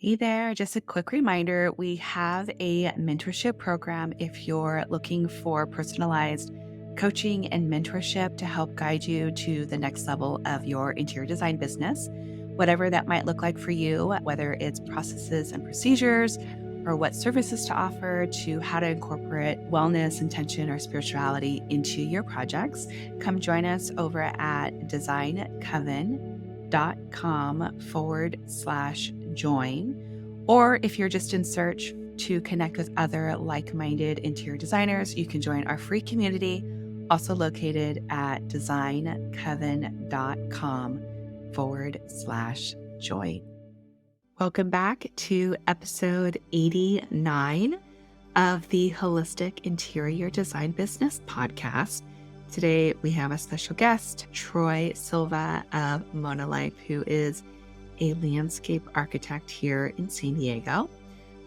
Hey there, just a quick reminder, we have a mentorship program if you're looking for personalized coaching and mentorship to help guide you to the next level of your interior design business, whatever that might look like for you, whether it's processes and procedures or what services to offer to how to incorporate wellness, intention, or spirituality into your projects. Come join us over at designcoven.com/join. Or if you're just in search to connect with other like-minded interior designers, you can join our free community, also located at designcoven.com/join. Welcome back to episode 89 of the Holistic Interior Design Business Podcast. Today, we have a special guest, Troy Silva of MoNA Life, who is a landscape architect here in San Diego.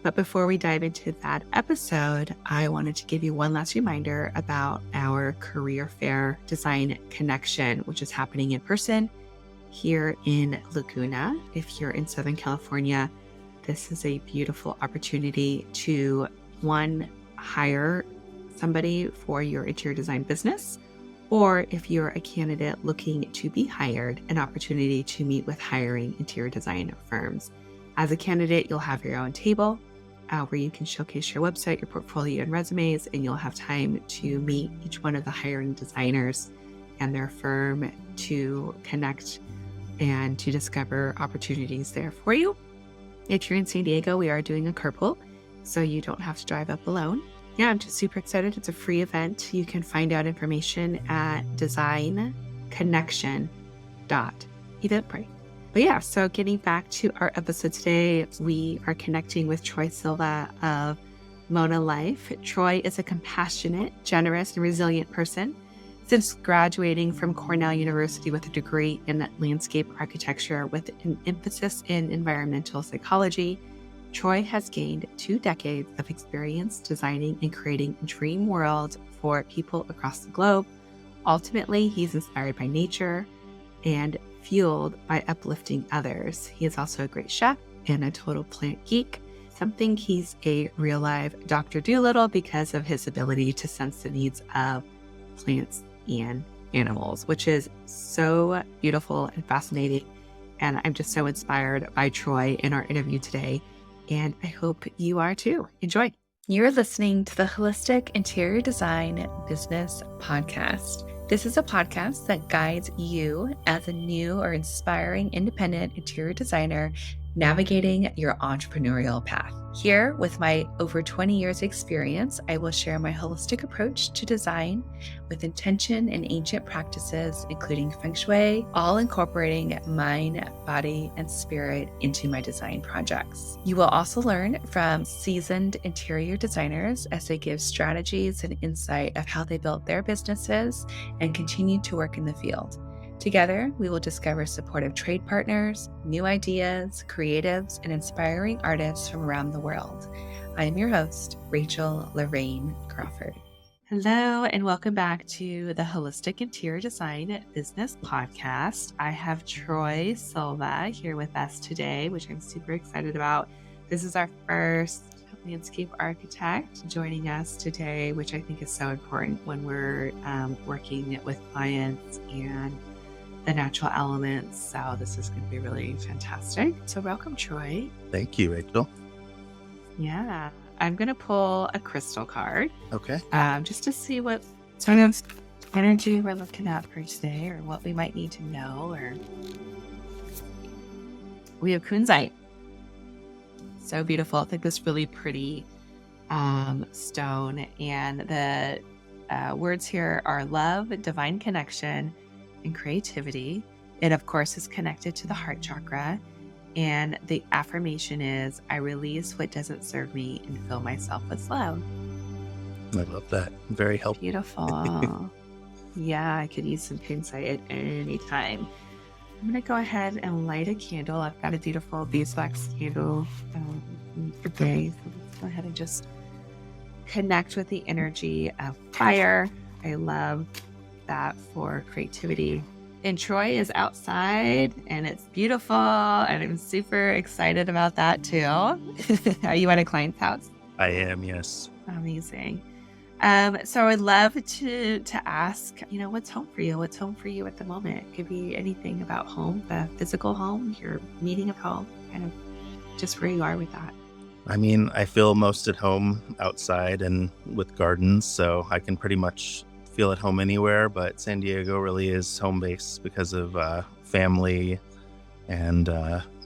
But before we dive into that episode, I wanted to give you one last reminder about our career fair design connection, which is happening in person here in Laguna. If you're in Southern California, this is a beautiful opportunity to, one, hire somebody for your interior design business, or if you're a candidate looking to be hired, an opportunity to meet with hiring interior design firms. As a candidate, you'll have your own table where you can showcase your website, your portfolio, and resumes, and you'll have time to meet each one of the hiring designers and their firm to connect and to discover opportunities there for you. If you're in San Diego, we are doing a carpool, so you don't have to drive up alone. Yeah, I'm just super excited. It's a free event. You can find out information at designconnection.eventbrite. But yeah, so getting back to our episode today, we are connecting with Troy Silva of MoNA Life. Troy is a compassionate, generous, and resilient person. Since graduating from Cornell University with a degree in landscape architecture with an emphasis in environmental psychology, Troy has gained 2 decades of experience designing and creating a dream world for people across the globe. Ultimately, he's inspired by nature and fueled by uplifting others. He is also a great chef and a total plant geek. Something he's a real live Dr. Dolittle because of his ability to sense the needs of plants and animals, which is so beautiful and fascinating. And I'm just so inspired by Troy in our interview today. And I hope you are too. Enjoy. You're listening to the Holistic Interior Design Business Podcast. This is a podcast that guides you as a new or inspiring independent interior designer navigating your entrepreneurial path. Here, with my over 20 years experience, I will share my holistic approach to design with intention and ancient practices, including feng shui, all incorporating mind, body, and spirit into my design projects. You will also learn from seasoned interior designers as they give strategies and insight of how they built their businesses and continue to work in the field. Together, we will discover supportive trade partners, new ideas, creatives, and inspiring artists from around the world. I am your host, Rachel Lorraine Crawford. Hello, and welcome back to the Holistic Interior Design Business Podcast. I have Troy Silva here with us today, which I'm super excited about. This is our first landscape architect joining us today, which I think is so important when we're working with clients and the natural elements. So this is going to be really fantastic. So welcome, Troy. Thank you, Rachel. Yeah. I'm going to pull a crystal card. Okay. Just to see what sort of energy we're looking at for today or what we might need to know. Or we have kunzite. So beautiful. I think this really pretty stone. And the words here are love, divine connection, and creativity. It, of course, is connected to the heart chakra. And the affirmation is, I release what doesn't serve me and fill myself with love. I love that. Very helpful. Beautiful. Yeah, I could use some kunzite at any time. I'm going to go ahead and light a candle. I've got a beautiful beeswax candle today. So let's go ahead and just connect with the energy of fire. I love that for creativity. And Troy is outside and it's beautiful. And I'm super excited about that too. Are you at a client's house? I am, yes. Amazing. So I would love to ask, what's home for you? What's home for you at the moment? It could be anything about home, the physical home, your meaning of home, kind of just where you are with that. I mean, I feel most at home outside and with gardens, so I can pretty much feel at home anywhere, but San Diego really is home base because of family and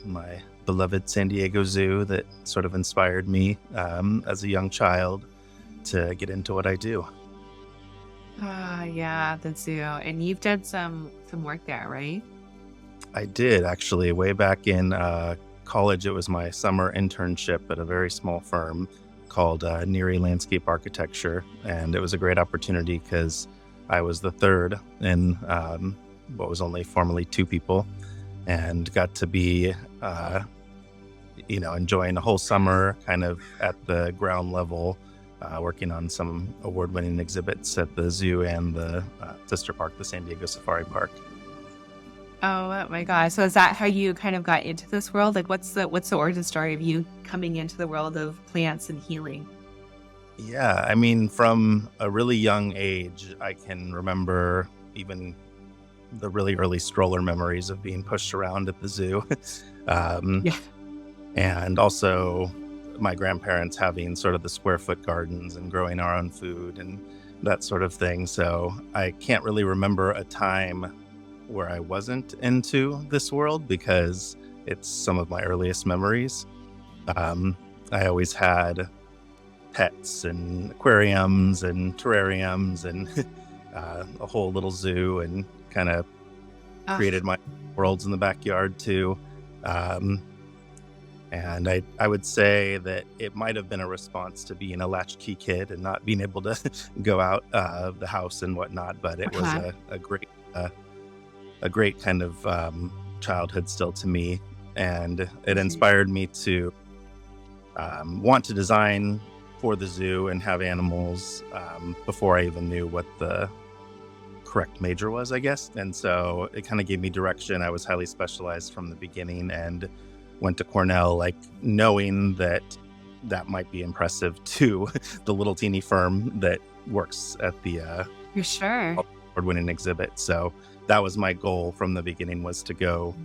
my beloved San Diego Zoo that sort of inspired me as a young child to get into what I do. Ah, yeah, the zoo. And you've done some work there, right? I did actually way back in college. It was my summer internship at a very small firm called Neary Landscape Architecture, and it was a great opportunity because I was the third in what was only formerly two people, and got to be enjoying a whole summer kind of at the ground level, working on some award-winning exhibits at the zoo and the sister park, the San Diego Safari Park. Oh my gosh. So is that how you kind of got into this world? Like what's the origin story of you coming into the world of plants and healing? Yeah, I mean, from a really young age, I can remember even the really early stroller memories of being pushed around at the zoo. um, Yeah. and also my grandparents having sort of the square foot gardens and growing our own food and that sort of thing. So I can't really remember a time where I wasn't into this world because it's some of my earliest memories. I always had pets and aquariums and terrariums and a whole little zoo, and kind of Ah, created my worlds in the backyard too. Um, and I would say that it might have been a response to being a latchkey kid and not being able to go out of the house and whatnot. But it was okay. a great kind of childhood still to me, and it Mhm. inspired me to want to design for the zoo and have animals before I even knew what the correct major was, I guess. And so it kind of gave me direction. I was highly specialized from the beginning and went to Cornell, like knowing that that might be impressive to the little teeny firm that works at the For sure. award-winning exhibit. So that was my goal from the beginning, was to go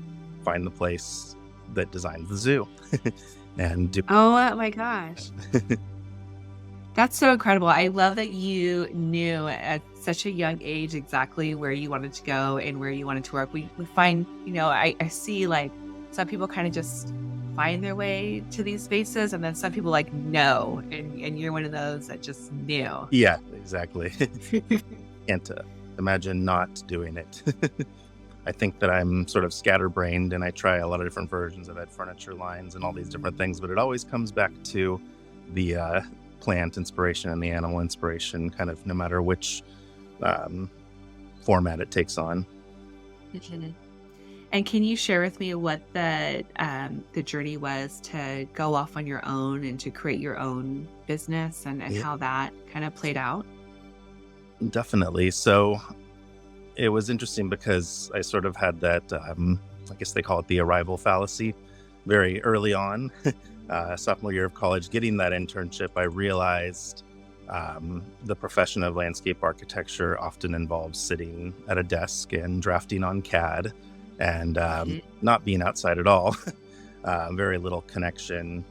find the place that designed the zoo and do. Oh my gosh. That's so incredible. I love that you knew at such a young age exactly where you wanted to go and where you wanted to work. We find, I see like some people kind of just find their way to these spaces, and then some people like no. And you're one of those that just knew. Yeah, exactly. Can't imagine not doing it. I think that I'm sort of scatterbrained and I try a lot of different versions. I've had furniture lines and all these different things, but it always comes back to the plant inspiration and the animal inspiration, kind of no matter which um, format it takes on. Mhm. And can you share with me what the journey was to go off on your own and to create your own business, and Yeah, how that kind of played out? definitely. So it was interesting because I sort of had that, I guess they call it the arrival fallacy, very early on. Sophomore year of college, getting that internship, I realized the profession of landscape architecture often involves sitting at a desk and drafting on CAD and Mhm. not being outside at all. Very little connection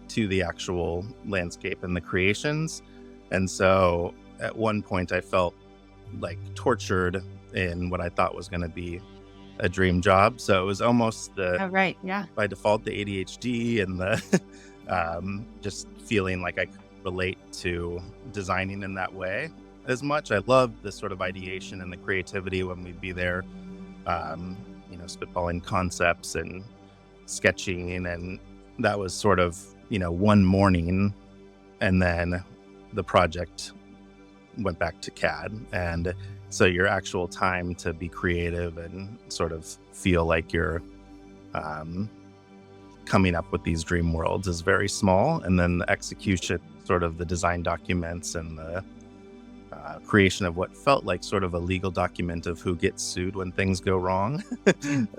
to the actual landscape and the creations. And so at one point, I felt like tortured in what I thought was going to be a dream job. So it was almost the, Oh, right. Yeah. by default, the ADHD and the just feeling like I could relate to designing in that way as much. I loved the sort of ideation and the creativity when we'd be there, um, spitballing concepts and sketching. And that was sort of, one morning. And then the project went back to CAD. And so your actual time to be creative and sort of feel like you're um, coming up with these dream worlds is very small. And then the execution, sort of the design documents and the creation of what felt like sort of a legal document of who gets sued when things go wrong.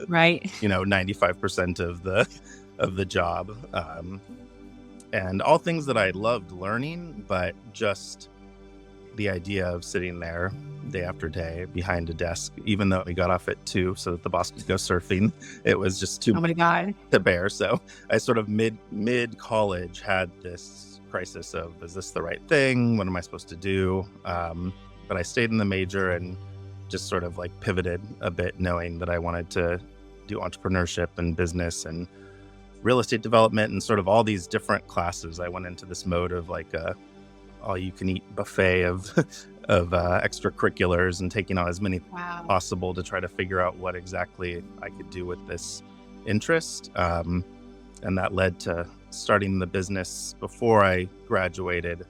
Right. 95% of the job, and all things that I loved learning, but just the idea of sitting there day after day behind a desk, even though we got off at 2 so that the boss could go surfing, it was just too Oh my God. to bear. So I sort of mid college had this crisis of, is this the right thing? What am I supposed to do? But I stayed in the major and just sort of like pivoted a bit, knowing that I wanted to do entrepreneurship and business and real estate development and sort of all these different classes. I went into this mode of like a all you can eat buffet of extracurriculars and taking on as many Wow. possible to try to figure out what exactly I could do with this interest. And that led to starting the business before I graduated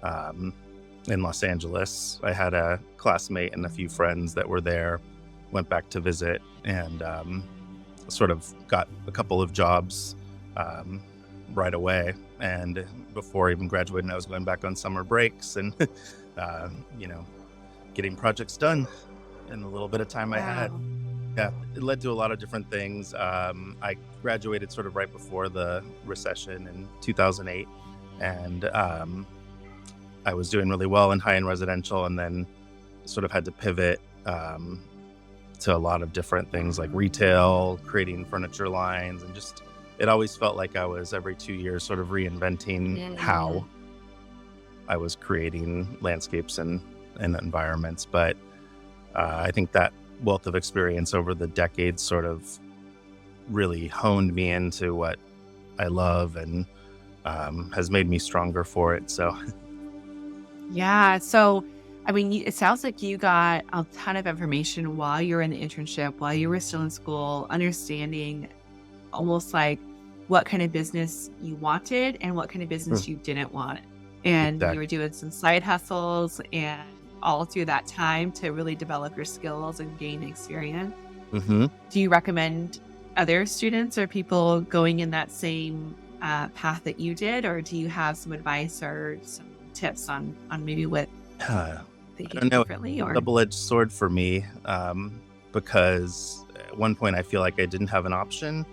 in Los Angeles. I had a classmate and a few friends that were there, went back to visit, and sort of got a couple of jobs right away. And before even graduating, I was going back on summer breaks and, getting projects done in the little bit of time I had. Wow. Yeah, it led to a lot of different things. I graduated sort of right before the recession in 2008, and I was doing really well in high-end residential, and then sort of had to pivot to a lot of different things like retail, creating furniture lines, and just it always felt like I was every 2 years sort of reinventing how I was creating landscapes and environments. But I think that wealth of experience over the decades sort of really honed me into what I love and has made me stronger for it. So, Yeah. So, I mean, it sounds like you got a ton of information while you were in the internship, while you were still in school, understanding almost like what kind of business you wanted and what kind of business you didn't want. And Exactly. you were doing some side hustles and all through that time to really develop your skills and gain experience. hmm Do you recommend other students or people going in that same path that you did? Or do you have some advice or some tips on maybe what they I can don't do know, differently? Or double-edged sword for me, because at one point I feel like I didn't have an option.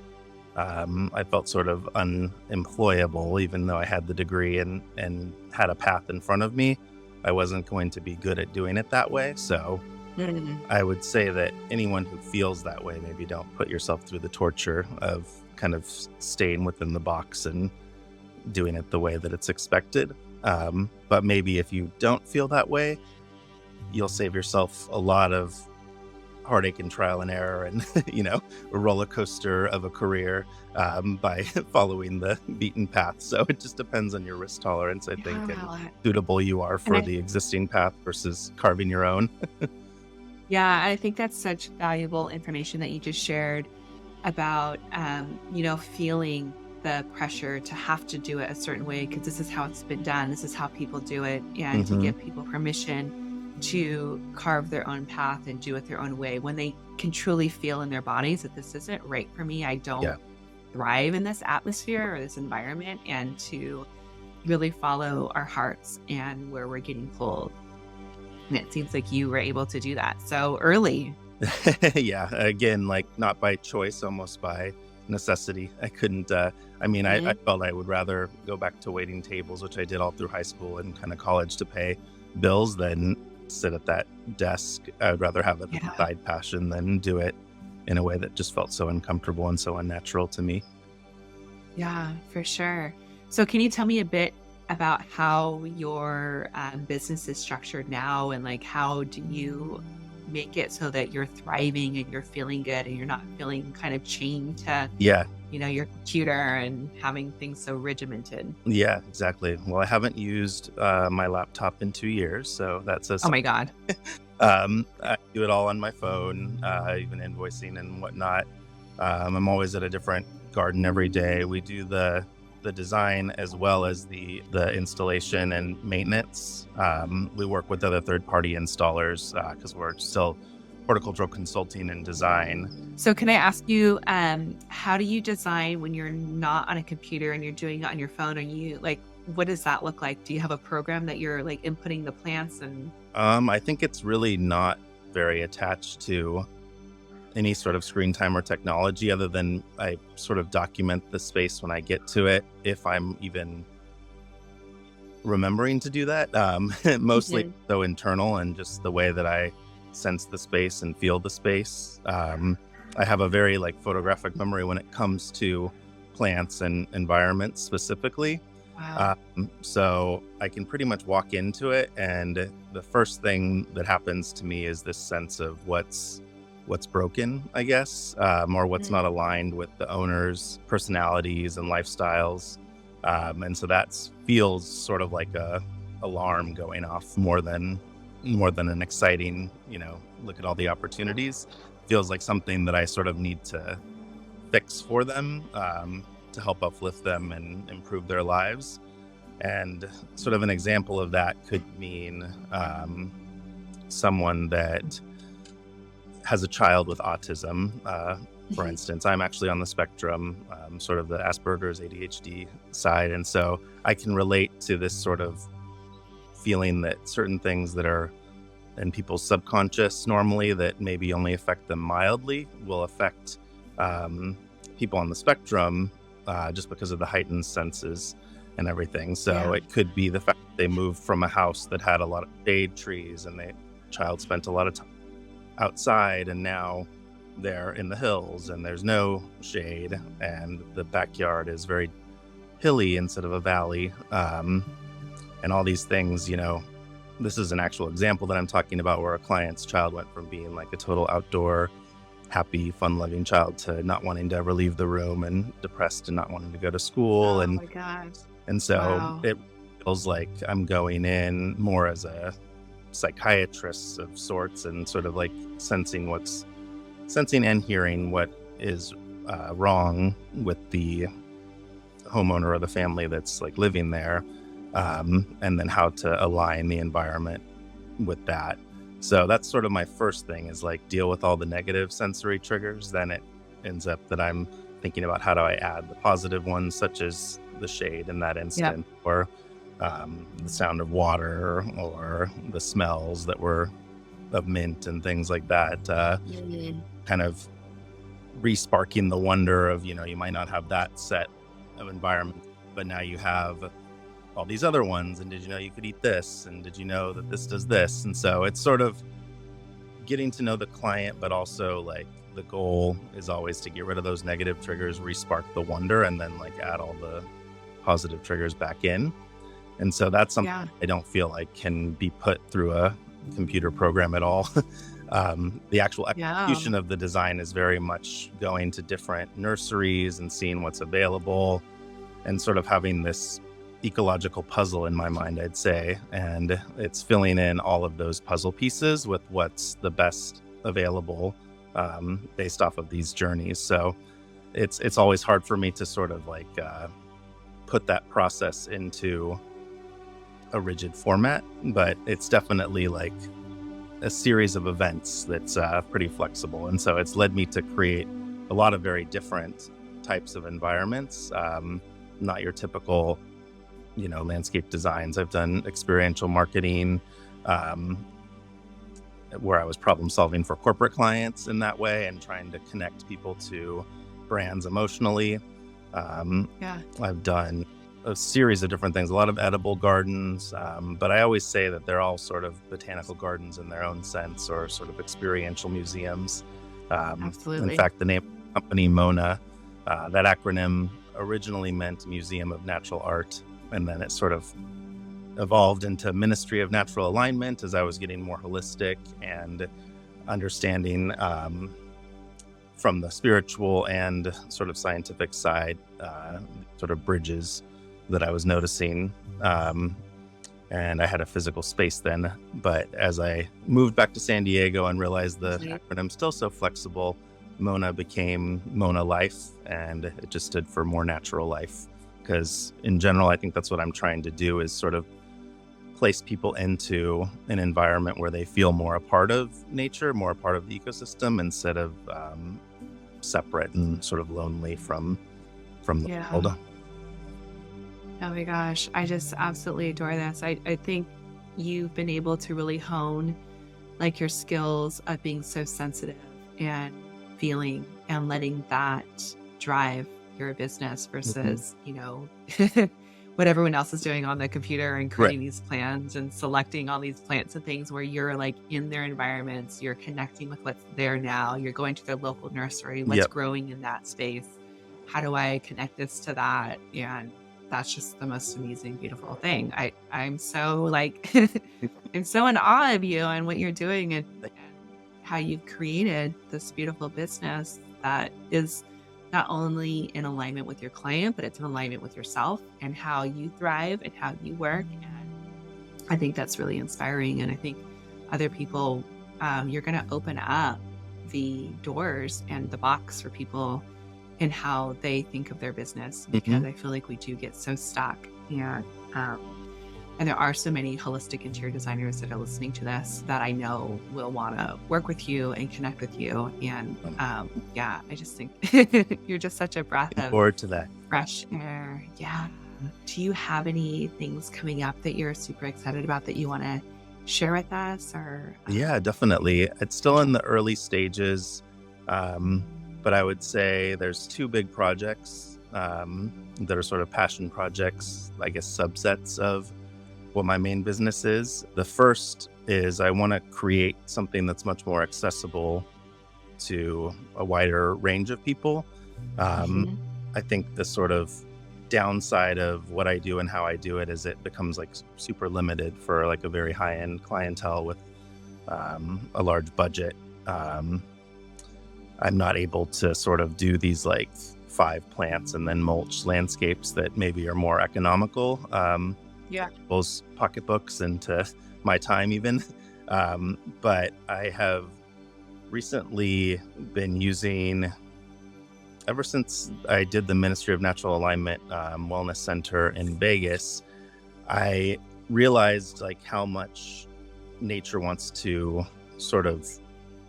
I felt sort of unemployable, even though I had the degree and had a path in front of me. I wasn't going to be good at doing it that way. So Mm. I would say that anyone who feels that way, maybe don't put yourself through the torture of kind of staying within the box and doing it the way that it's expected. But maybe if you don't feel that way, you'll save yourself a lot of heartache and trial and error and, a roller coaster of a career by following the beaten path. So it just depends on your risk tolerance, I think, and Yeah. suitable you are And for I, the existing path versus carving your own. yeah, I think that's such valuable information that you just shared about, feeling the pressure to have to do it a certain way because this is how it's been done. This is how people do it. And to hmm give people permission to carve their own path and do it their own way when they can truly feel in their bodies that this isn't right for me. I don't Yeah. thrive in this atmosphere or this environment, and to really follow our hearts and where we're getting pulled. And it seems like you were able to do that so early. Yeah. Again, like not by choice, almost by necessity. I couldn't, I Mhm. felt I would rather go back to waiting tables, which I did all through high school and kind of college to pay bills than sit at that desk. I would rather have a Yeah. side passion than do it in a way that just felt so uncomfortable and so unnatural to me. Yeah, for sure. So, can you tell me a bit about how your business is structured now, and like how do you make it so that you're thriving and you're feeling good and you're not feeling kind of chained to, Yeah. your computer and having things so regimented? Yeah, exactly. Well, I haven't used my laptop in 2 years, so that's a Oh my God. I do it all on my phone, even invoicing and whatnot. I'm always at a different garden every day. We do the design as well as the installation and maintenance. We work with other third party installers because we're still horticultural consulting and design. So can I ask you, how do you design when you're not on a computer and you're doing it on your phone? Are you like, what does that look like? Do you have a program that you're like inputting the plants and? I think it's really not very attached to any sort of screen time or technology, other than I sort of document the space when I get to it, if I'm even remembering to do that. Mostly Mhm. so internal and just the way that I sense the space and feel the space. I have a very like photographic memory when it comes to plants and environments specifically. Wow. So I can pretty much walk into it, and the first thing that happens to me is this sense of what's broken, I guess, or what's Mhm. not aligned with the owner's personalities and lifestyles. And so that feels sort of like a alarm going off more than an exciting, look at all the opportunities. Feels like something that I sort of need to fix for them, to help uplift them and improve their lives. And sort of an example of that could mean someone that has a child with autism. For Mhm. instance, I'm actually on the spectrum, sort of the Asperger's ADHD side. And so I can relate to this sort of feeling that certain things that are in people's subconscious normally that maybe only affect them mildly will affect um, people on the spectrum, just because of the heightened senses and everything. So Yeah. it could be the fact that they moved from a house that had a lot of shade trees and the child spent a lot of time outside, and now they're in the hills and there's no shade and the backyard is very hilly instead of a valley. And all these things, this is an actual example that I'm talking about, where a client's child went from being like a total outdoor, happy, fun-loving child to not wanting to ever leave the room and depressed and not wanting to go to school. Oh And my gosh. and so Wow. it feels like I'm going in more as a psychiatrist of sorts, and sort of like sensing and hearing what is wrong with the homeowner or the family that's like living there, and then how to align the environment with that. So that's sort of my first thing, is like deal with all the negative sensory triggers. Then it ends up that I'm thinking about how do I add the positive ones, such as the shade in that Yep. instant, or the sound of water, or the smells that were of mint and things like that. Mhm. Kind of re-sparking the wonder of, you might not have that set of environment, but now you have all these other ones. And did you know you could eat this? And did you know that this does this? And so it's sort of getting to know the client, but also like the goal is always to get rid of those negative triggers, re-spark the wonder, and then like add all the positive triggers back in. And so that's something Yeah. I don't feel like can be put through a computer program at all. The actual Yeah. execution of the design is very much going to different nurseries and seeing what's available, and sort of having this ecological puzzle in my mind, I'd say. And it's filling in all of those puzzle pieces with what's the best available, based off of these journeys. So it's always hard for me to sort of like put that process into a rigid format, but it's definitely like a series of events that's pretty flexible. And so it's led me to create a lot of very different types of environments, not your typical, landscape designs. I've done experiential marketing, um, where I was problem solving for corporate clients in that way and trying to connect people to brands emotionally. Yeah. I've done a series of different things, a lot of edible gardens, but I always say that they're all sort of botanical gardens in their own sense, or sort of experiential museums. In Absolutely. fact, the name of the company, MoNA, that acronym originally meant Museum of Natural Art, and then it sort of evolved into Ministry of Natural Alignment as I was getting more holistic and understanding, from the spiritual and sort of scientific side, sort of bridges that I was noticing. And I had a physical space then. But as I moved back to San Diego and realized the Mhm. acronym's still so flexible, MoNA became MoNA Life, and it just stood for more natural life. Because in general, I think that's what I'm trying to do, is sort of place people into an environment where they feel more a part of nature, more a part of the ecosystem, instead of separate and sort of lonely from the Yeah. world. Oh my gosh. I just absolutely adore this. I think you've been able to really hone like your skills of being so sensitive and feeling and letting that drive your business Mhm. versus, what everyone else is doing on the computer and Right. creating these plans and selecting all these plants and things where you're like in their environments, you're connecting with what's there now, you're going to their local nursery, what's Yep. growing in that space. How do I connect this to that? And that's just the most amazing, beautiful thing. I'm so like I'm so in awe of you and what you're doing and how you've created this beautiful business that is not only in alignment with your client, but it's in alignment with yourself and how you thrive and how you work. And I think that's really inspiring. And I think other people, you're going to open up the doors and the box for people in how they think of their business because Mhm. I feel like we do get so stuck. Um, and there are so many holistic interior designers that are listening to this that I know will want to work with you and connect with you. And yeah, I just think you're just such a breath Looking of forward to that. fresh air. Yeah. Do you have any things coming up that you're super excited about that you want to share with us or Yeah, definitely. It's still in schedule? the early stages, um, but I would say there's two big projects that are sort of passion projects, I guess subsets of what my main business is. The first is I want to create something that's much more accessible to a wider range of people. Um, Mhm. I think the sort of downside of what I do and how I do it is it becomes like super limited for like a very high end clientele with a large budget. Um, I'm not able to sort of do these like five plants and then mulch landscapes that maybe are more economical. Yeah. Those pocketbooks into my time even. But I have recently been using, ever since I did the Ministry of Natural Alignment Wellness Center in Vegas, I realized like how much nature wants to sort of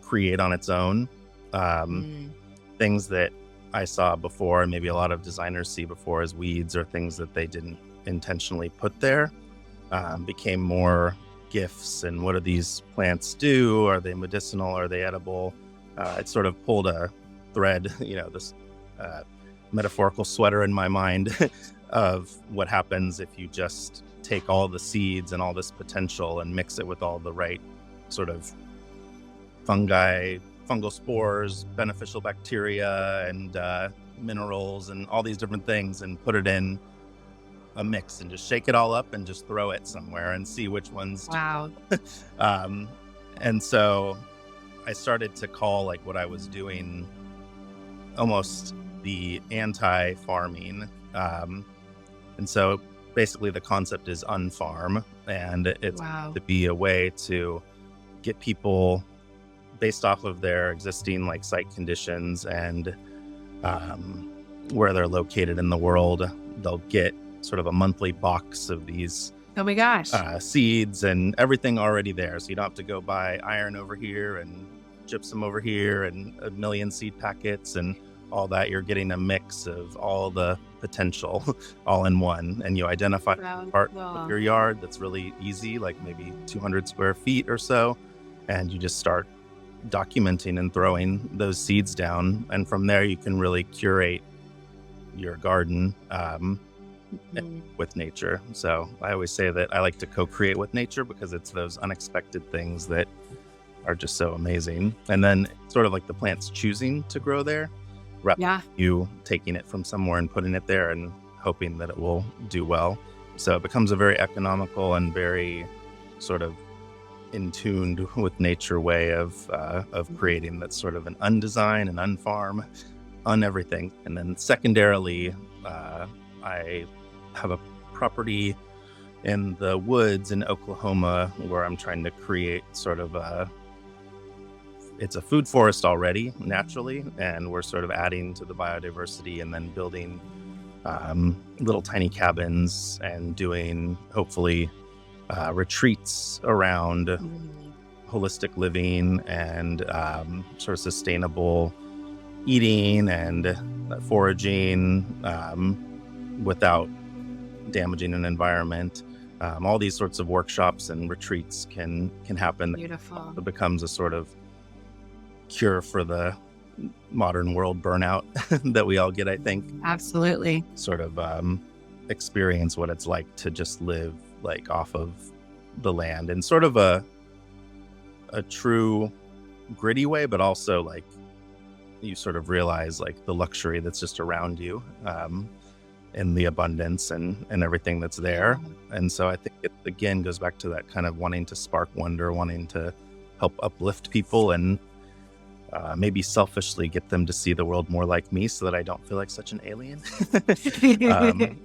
create on its own. Um, Mm. Things that I saw before, and maybe a lot of designers see before as weeds or things that they didn't intentionally put there, became more gifts. And what do these plants do? Are they medicinal? Are they edible? It sort of pulled a thread, this uh, metaphorical sweater in my mind of what happens if you just take all the seeds and all this potential and mix it with all the right sort of fungi, fungal spores, beneficial bacteria, and minerals, and all these different things, and put it in a mix and just shake it all up and just throw it somewhere and see which ones. Wow. Um, and so I started to call like what I was doing almost the anti-farming. And so basically the concept is unfarm, and it's Wow. to be a way to get people based off of their existing like site conditions and where they're located in the world. They'll get sort of a monthly box of these Oh my gosh. seeds and everything already there. So you don't have to go buy iron over here and gypsum over here and a million seed packets and all that. You're getting a mix of all the potential all in one. And you identify Wow. part of Cool. your yard that's really easy, like maybe 200 square feet or so. And you just start documenting and throwing those seeds down. And from there, you can really curate your garden Mhm. with nature. So I always say that I like to co-create with nature because it's those unexpected things that are just so amazing. And then sort of like the plants choosing to grow there, rather Yeah. than you taking it from somewhere and putting it there and hoping that it will do well. So it becomes a very economical and very sort of in tuned with nature way of creating that's sort of an undesign and unfarm on everything. And then secondarily, I have a property in the woods in Oklahoma where I'm trying to create sort of it's a food forest already naturally, and we're sort of adding to the biodiversity and then building little tiny cabins and doing hopefully retreats around Mhm. holistic living and sort of sustainable eating and foraging without damaging an environment. All these sorts of workshops and retreats can happen. Beautiful. It becomes a sort of cure for the modern world burnout that we all get, I think. Absolutely. Sort of experience what it's like to just live like off of the land in sort of a true gritty way, but also like you sort of realize like the luxury that's just around you, and the abundance and everything that's there. And so I think it again goes back to that kind of wanting to spark wonder, wanting to help uplift people, and maybe selfishly get them to see the world more like me so that I don't feel like such an alien. um,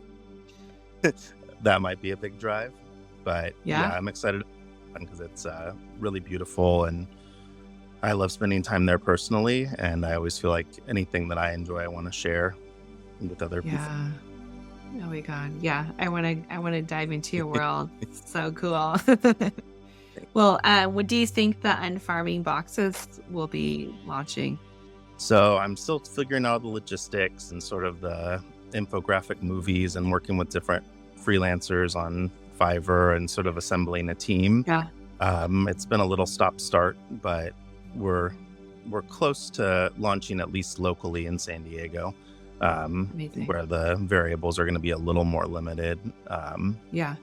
that might be a big drive, but yeah, Yeah. I'm excited because it's really beautiful, and I love spending time there personally, and I always feel like anything that I enjoy I want to share with other people. Yeah. Oh my God. Yeah. I want to dive into your world. It's so cool. Well, what do you think the unfarming boxes will be launching? So I'm still figuring out the logistics and sort of the infographic movies and working with different freelancers on Fiverr and sort of assembling a team. Yeah. It's been a little stop-start, but we're close to launching at least locally in San Diego, Amazing. where the variables are going to be a little more limited. Yeah.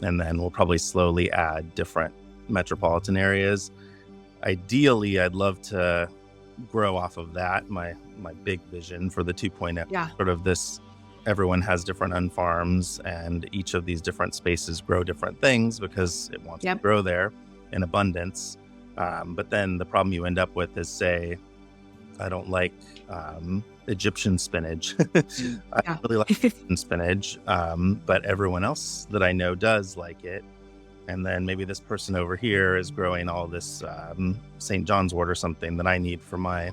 And then we'll probably slowly add different metropolitan areas. Ideally, I'd love to grow off of that. My big vision for the 2.0, Yeah. sort of this, everyone has different unfarms, and each of these different spaces grow different things because it wants to Yep. grow there in abundance. But then the problem you end up with is, say, I don't like Egyptian spinach. I Yeah. really like Egyptian spinach, but everyone else that I know does like it. And then maybe this person over here is growing all this St. John's wort or something that I need for my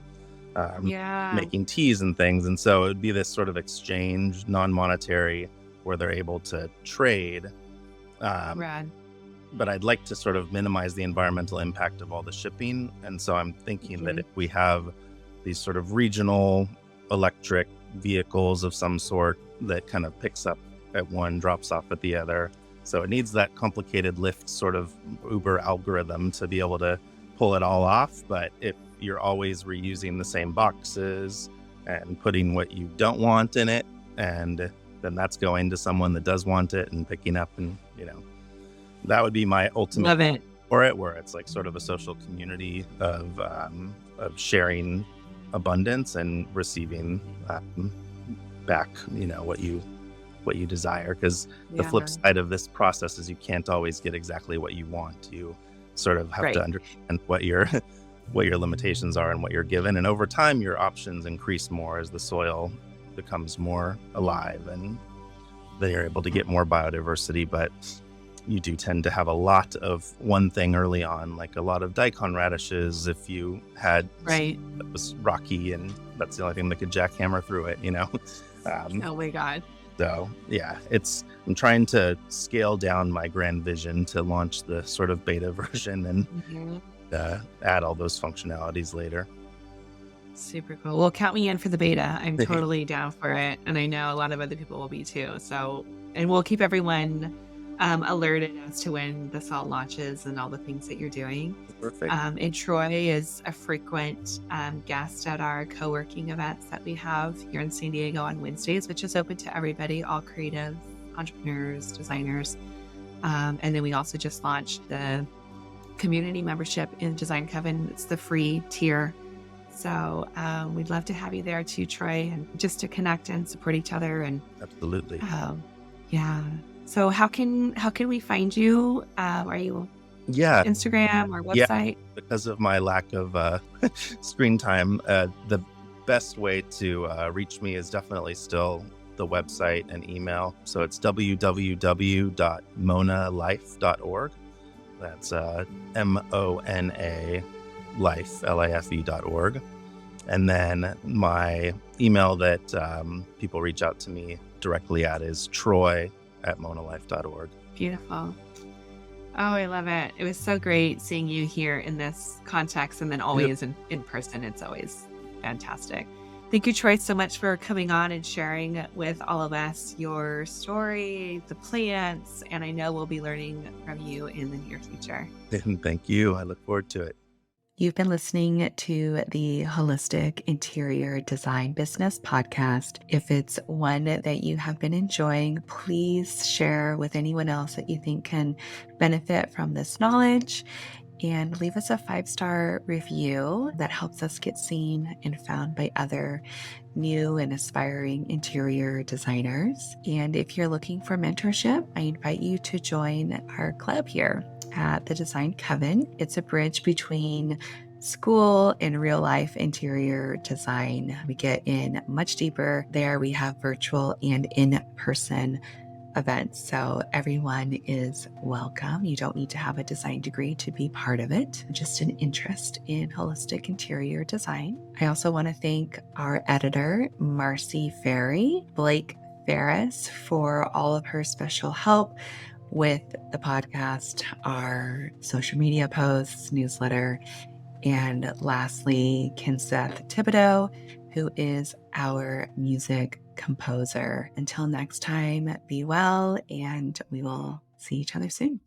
Yeah. making teas and things. And so it would be this sort of exchange, non-monetary, where they're able to trade. Rad. But I'd like to sort of minimize the environmental impact of all the shipping. And so I'm thinking that if we have these sort of regional electric vehicles of some sort that kind of picks up at one, drops off at the other. So it needs that complicated Lyft sort of Uber algorithm to be able to pull it all off. But if you're always reusing the same boxes and putting what you don't want in it, and then that's going to someone that does want it and picking up, and that would be my ultimate Love it. for it, where it's like sort of a social community of sharing abundance and receiving back, what you desire. Because the Yeah. flip side of this process is you can't always get exactly what you want. You sort of have to Right. understand what your limitations are and what you're given. And over time, your options increase more as the soil becomes more alive, and then you're able to get more biodiversity. But you do tend to have a lot of one thing early on, like a lot of daikon radishes. If you had Right. that was rocky, and that's the only thing that could jackhammer through it, Oh my God. So yeah, I'm trying to scale down my grand vision to launch the sort of beta version and Mhm. add all those functionalities later. Super cool. Well, count me in for the beta. I'm totally down for it. And I know a lot of other people will be too. So, and we'll keep everyone alerted as to when this all launches and all the things that you're doing. Perfect. And Troy is a frequent guest at our co-working events that we have here in San Diego on Wednesdays, which is open to everybody, all creative entrepreneurs, designers. And then we also just launched the community membership in Design Coven. It's the free tier. So we'd love to have you there too, Troy, and just to connect and support each other. And Absolutely. yeah. So how can we find you? Are you Yeah. Instagram or Yeah. website? Because of my lack of screen time, the best way to reach me is definitely still the website and email. So it's www.monalife.org. That's MONA life, LIFE.org. And then my email that people reach out to me directly at is troy@monalife.org. Beautiful. Oh, I love it. It was so great seeing you here in this context and then Yep. always in person. It's always fantastic. Thank you, Troy, so much for coming on and sharing with all of us your story, the plants, and I know we'll be learning from you in the near future. And thank you. I look forward to it. You've been listening to the Holistic Interior Design Business podcast. If it's one that you have been enjoying, please share with anyone else that you think can benefit from this knowledge and leave us a 5-star review that helps us get seen and found by other new and aspiring interior designers. And if you're looking for mentorship, I invite you to join our club here at the Design Coven. It's a bridge between school and real life interior design. We get in much deeper there. We have virtual and in-person events. So everyone is welcome. You don't need to have a design degree to be part of it, just an interest in holistic interior design. I also want to thank our editor, Marcy Ferry, Blake Ferris, for all of her special help with the podcast, our social media posts, newsletter, and lastly, Kinseth Thibodeau, who is our music composer. Until next time, be well, and we will see each other soon.